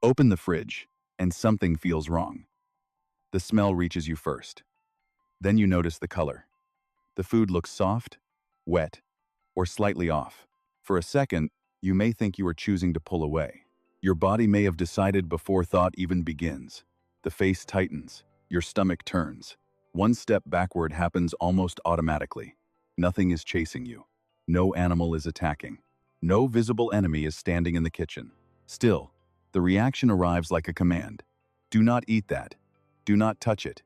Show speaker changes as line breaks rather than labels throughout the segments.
Open the fridge, and something feels wrong. The smell reaches you first. Then you notice the color. The food looks soft, wet, or slightly off. For a second, you may think you are choosing to pull away. Your body may have decided before thought even begins. The face tightens, your stomach turns. One step backward happens almost automatically. Nothing is chasing you. No animal is attacking. No visible enemy is standing in the kitchen. Still, the reaction arrives like a command. Do not eat that. Do not touch it.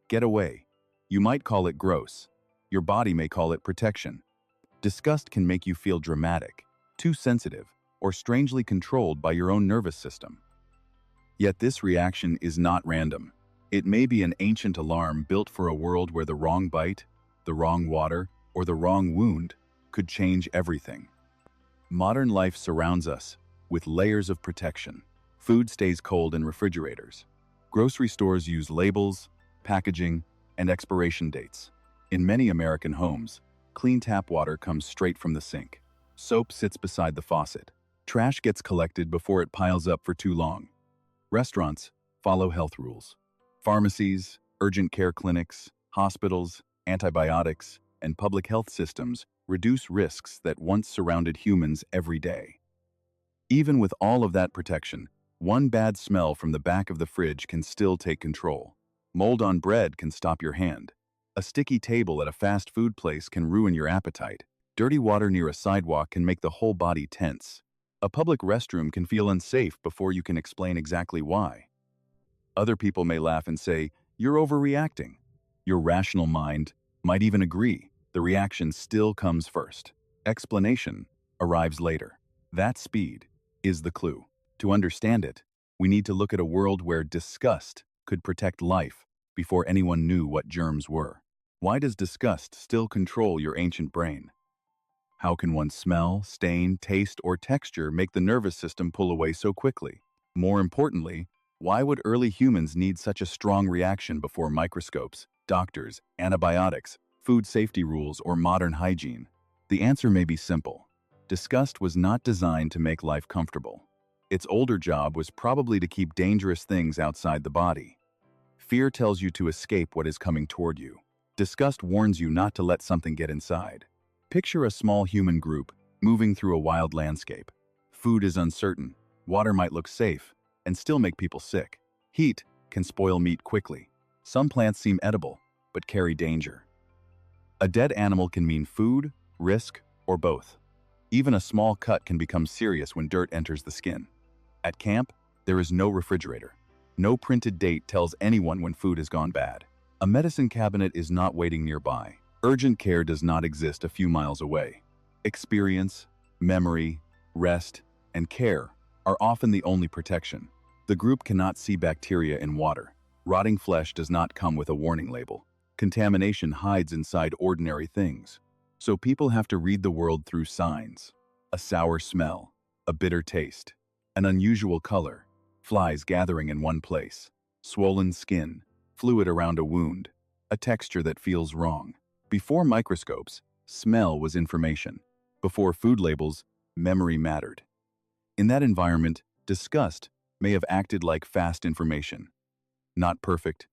Get away. You might call it gross. Your body may call it protection. Disgust can make you feel dramatic, too sensitive, or strangely controlled by your own nervous system. Yet this reaction is not random. It may be an ancient alarm built for a world where the wrong bite, the wrong water, or the wrong wound could change everything. Modern life surrounds us with layers of protection. Food stays cold in refrigerators. Grocery stores use labels, packaging, and expiration dates. In many American homes, clean tap water comes straight from the sink. Soap sits beside the faucet. Trash gets collected before it piles up for too long. Restaurants follow health rules. Pharmacies, urgent care clinics, hospitals, antibiotics, and public health systems reduce risks that once surrounded humans every day. Even with all of that protection, one bad smell from the back of the fridge can still take control. Mold on bread can stop your hand. A sticky table at a fast food place can ruin your appetite. Dirty water near a sidewalk can make the whole body tense. A public restroom can feel unsafe before you can explain exactly why. Other people may laugh and say, "You're overreacting." Your rational mind might even agree. The reaction still comes first. Explanation arrives later. That speed is the clue. To understand it, we need to look at a world where disgust could protect life before anyone knew what germs were. Why does disgust still control your ancient brain? How can one smell, stain, taste, or texture make the nervous system pull away so quickly? More importantly, why would early humans need such a strong reaction before microscopes, doctors, antibiotics, food safety rules, or modern hygiene? The answer may be simple. Disgust was not designed to make life comfortable. Its older job was probably to keep dangerous things outside the body. Fear tells you to escape what is coming toward you. Disgust warns you not to let something get inside. Picture a small human group moving through a wild landscape. Food is uncertain, water might look safe, and still make people sick. Heat can spoil meat quickly. Some plants seem edible, but carry danger. A dead animal can mean food, risk, or both. Even a small cut can become serious when dirt enters the skin. At camp, there is no refrigerator. No printed date tells anyone when food has gone bad. A medicine cabinet is not waiting nearby. Urgent care does not exist a few miles away. Experience, memory, rest, and care are often the only protection. The group cannot see bacteria in water. Rotting flesh does not come with a warning label. Contamination hides inside ordinary things. So people have to read the world through signs. A sour smell, a bitter taste, an unusual color, flies gathering in one place, swollen skin, fluid around a wound, a texture that feels wrong. Before microscopes, smell was information. Before food labels, memory mattered. In that environment, disgust may have acted like fast information. Not perfect,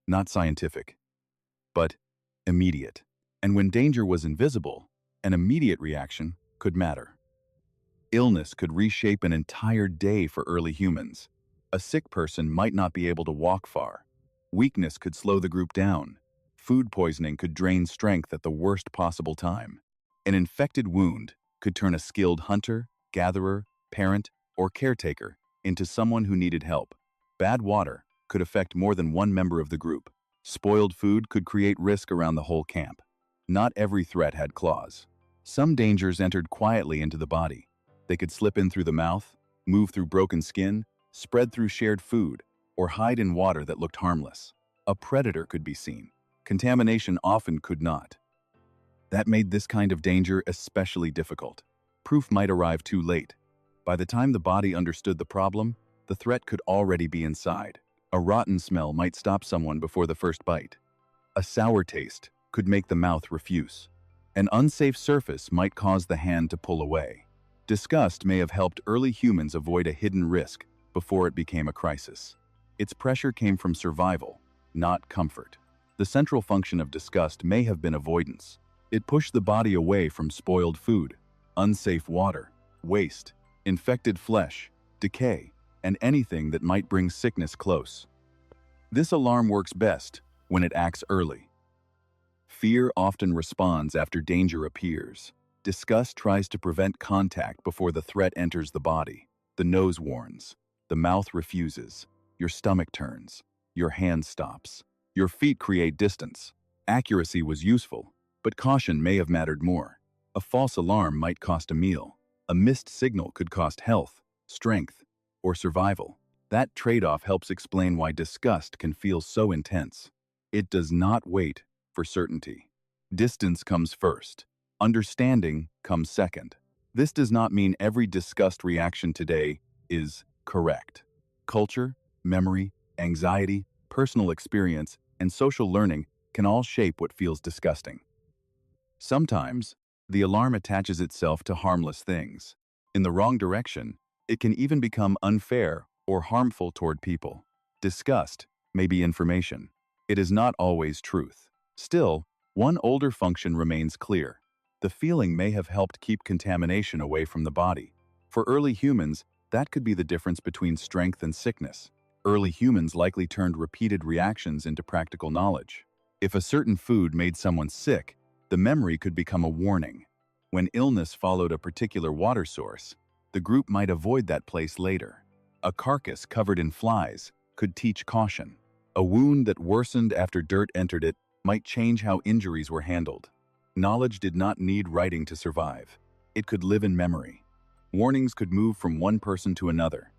not scientific, but immediate. And when danger was invisible, an immediate reaction could matter. Illness could reshape an entire day for early humans. A sick person might not be able to walk far. Weakness could slow the group down. Food poisoning could drain strength at the worst possible time. An infected wound could turn a skilled hunter, gatherer, parent, or caretaker into someone who needed help. Bad water could affect more than one member of the group. Spoiled food could create risk around the whole camp. Not every threat had claws. Some dangers entered quietly into the body. They could slip in through the mouth, move through broken skin, spread through shared food, or hide in water that looked harmless. A predator could be seen. Contamination often could not. That made this kind of danger especially difficult. Proof might arrive too late. By the time the body understood the problem, the threat could already be inside. A rotten smell might stop someone before the first bite. A sour taste could make the mouth refuse. An unsafe surface might cause the hand to pull away. Disgust may have helped early humans avoid a hidden risk before it became a crisis. Its pressure came from survival, not comfort. The central function of disgust may have been avoidance. It pushed the body away from spoiled food, unsafe water, waste, infected flesh, decay, and anything that might bring sickness close. This alarm works best when it acts early. Fear often responds after danger appears. Disgust tries to prevent contact before the threat enters the body. The nose warns, the mouth refuses, your stomach turns, your hand stops, your feet create distance. Accuracy was useful, but caution may have mattered more. A false alarm might cost a meal. A missed signal could cost health, strength, or survival. That trade-off helps explain why disgust can feel so intense. It does not wait for certainty. Distance comes first. Understanding comes second. This does not mean every disgust reaction today is correct. Culture, memory, anxiety, personal experience, and social learning can all shape what feels disgusting. Sometimes, the alarm attaches itself to harmless things. In the wrong direction, it can even become unfair or harmful toward people. Disgust may be information. It is not always truth. Still, one older function remains clear. The feeling may have helped keep contamination away from the body. For early humans, that could be the difference between strength and sickness. Early humans likely turned repeated reactions into practical knowledge. If a certain food made someone sick, the memory could become a warning. When illness followed a particular water source, the group might avoid that place later. A carcass covered in flies could teach caution. A wound that worsened after dirt entered it might change how injuries were handled. Knowledge did not need writing to survive. It could live in memory. Warnings could move from one person to another.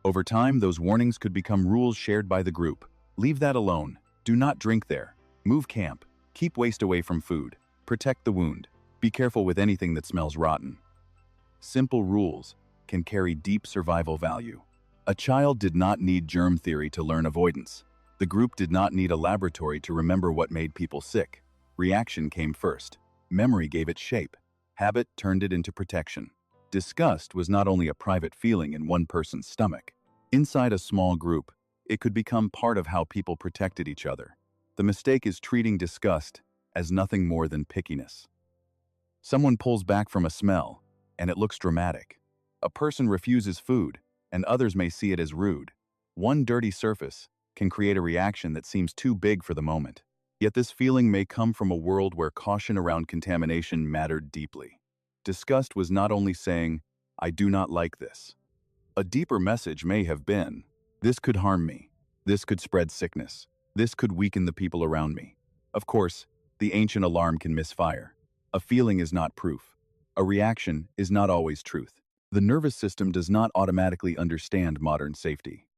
Over time, those warnings could become rules shared by the group. Leave that alone. Do not drink there. Move camp. Keep waste away from food. Protect the wound. Be careful with anything that smells rotten. Simple rules can carry deep survival value. A child did not need germ theory to learn avoidance. The group did not need a laboratory to remember what made people sick. Reaction came first. Memory gave it shape. Habit turned it into protection. Disgust was not only a private feeling in one person's stomach. Inside a small group, it could become part of how people protected each other. The mistake is treating disgust as nothing more than pickiness. Someone pulls back from a smell, and it looks dramatic. A person refuses food, and others may see it as rude. One dirty surface can create a reaction that seems too big for the moment. Yet this feeling may come from a world where caution around contamination mattered deeply. Disgust was not only saying, "I do not like this." A deeper message may have been, "This could harm me. This could spread sickness. This could weaken the people around me." Of course, the ancient alarm can misfire. A feeling is not proof. A reaction is not always truth. The nervous system does not automatically understand modern safety.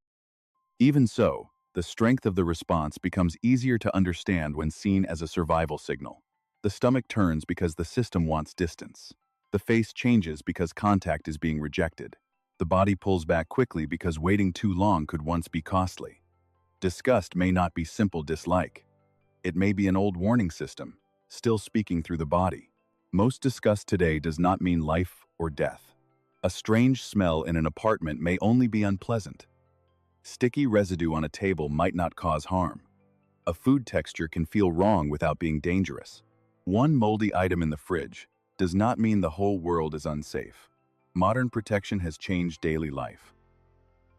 Even so, the strength of the response becomes easier to understand when seen as a survival signal. The stomach turns because the system wants distance. The face changes because contact is being rejected. The body pulls back quickly because waiting too long could once be costly. Disgust may not be simple dislike. It may be an old warning system, still speaking through the body. Most disgust today does not mean life or death. A strange smell in an apartment may only be unpleasant. Sticky residue on a table might not cause harm. A food texture can feel wrong without being dangerous. One moldy item in the fridge does not mean the whole world is unsafe. Modern protection has changed daily life.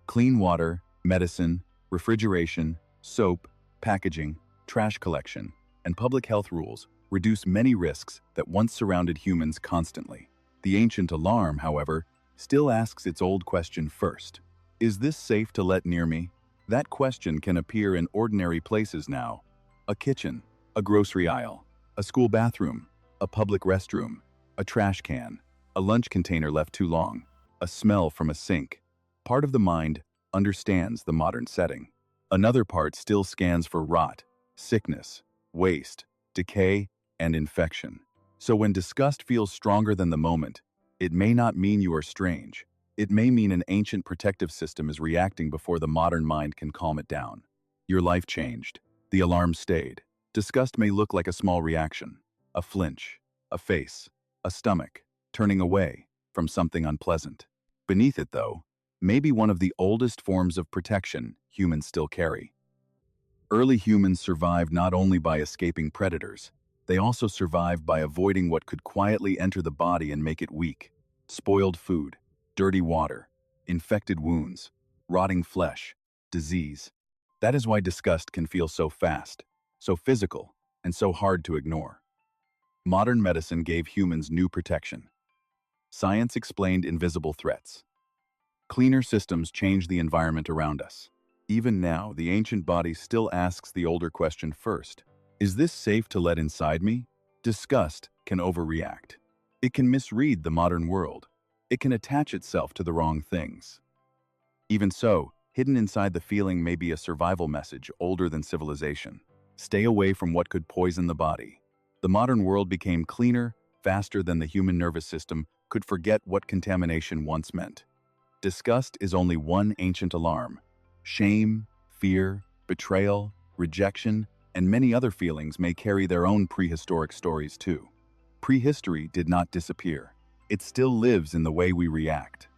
Clean water, medicine, refrigeration, soap, packaging, trash collection, and public health rules reduce many risks that once surrounded humans constantly. The ancient alarm, however, still asks its old question first. Is this safe to let near me? That question can appear in ordinary places now. A kitchen, a grocery aisle, a school bathroom, a public restroom, a trash can, a lunch container left too long, a smell from a sink. Part of the mind understands the modern setting. Another part still scans for rot, sickness, waste, decay, and infection. So when disgust feels stronger than the moment, it may not mean you are strange. It may mean an ancient protective system is reacting before the modern mind can calm it down. Your life changed. The alarm stayed. Disgust may look like a small reaction, a flinch, a face, a stomach, turning away from something unpleasant. Beneath it, though, may be one of the oldest forms of protection humans still carry. Early humans survived not only by escaping predators, they also survived by avoiding what could quietly enter the body and make it weak. Spoiled food, dirty water, infected wounds, rotting flesh, disease. That is why disgust can feel so fast, so physical, and so hard to ignore. Modern medicine gave humans new protection. Science explained invisible threats. Cleaner systems changed the environment around us. Even now, the ancient body still asks the older question first. Is this safe to let inside me? Disgust can overreact. It can misread the modern world. It can attach itself to the wrong things. Even so, hidden inside the feeling may be a survival message older than civilization. Stay away from what could poison the body. The modern world became cleaner, faster than the human nervous system could forget what contamination once meant. Disgust is only one ancient alarm. Shame, fear, betrayal, rejection, and many other feelings may carry their own prehistoric stories too. Prehistory did not disappear. It still lives in the way we react.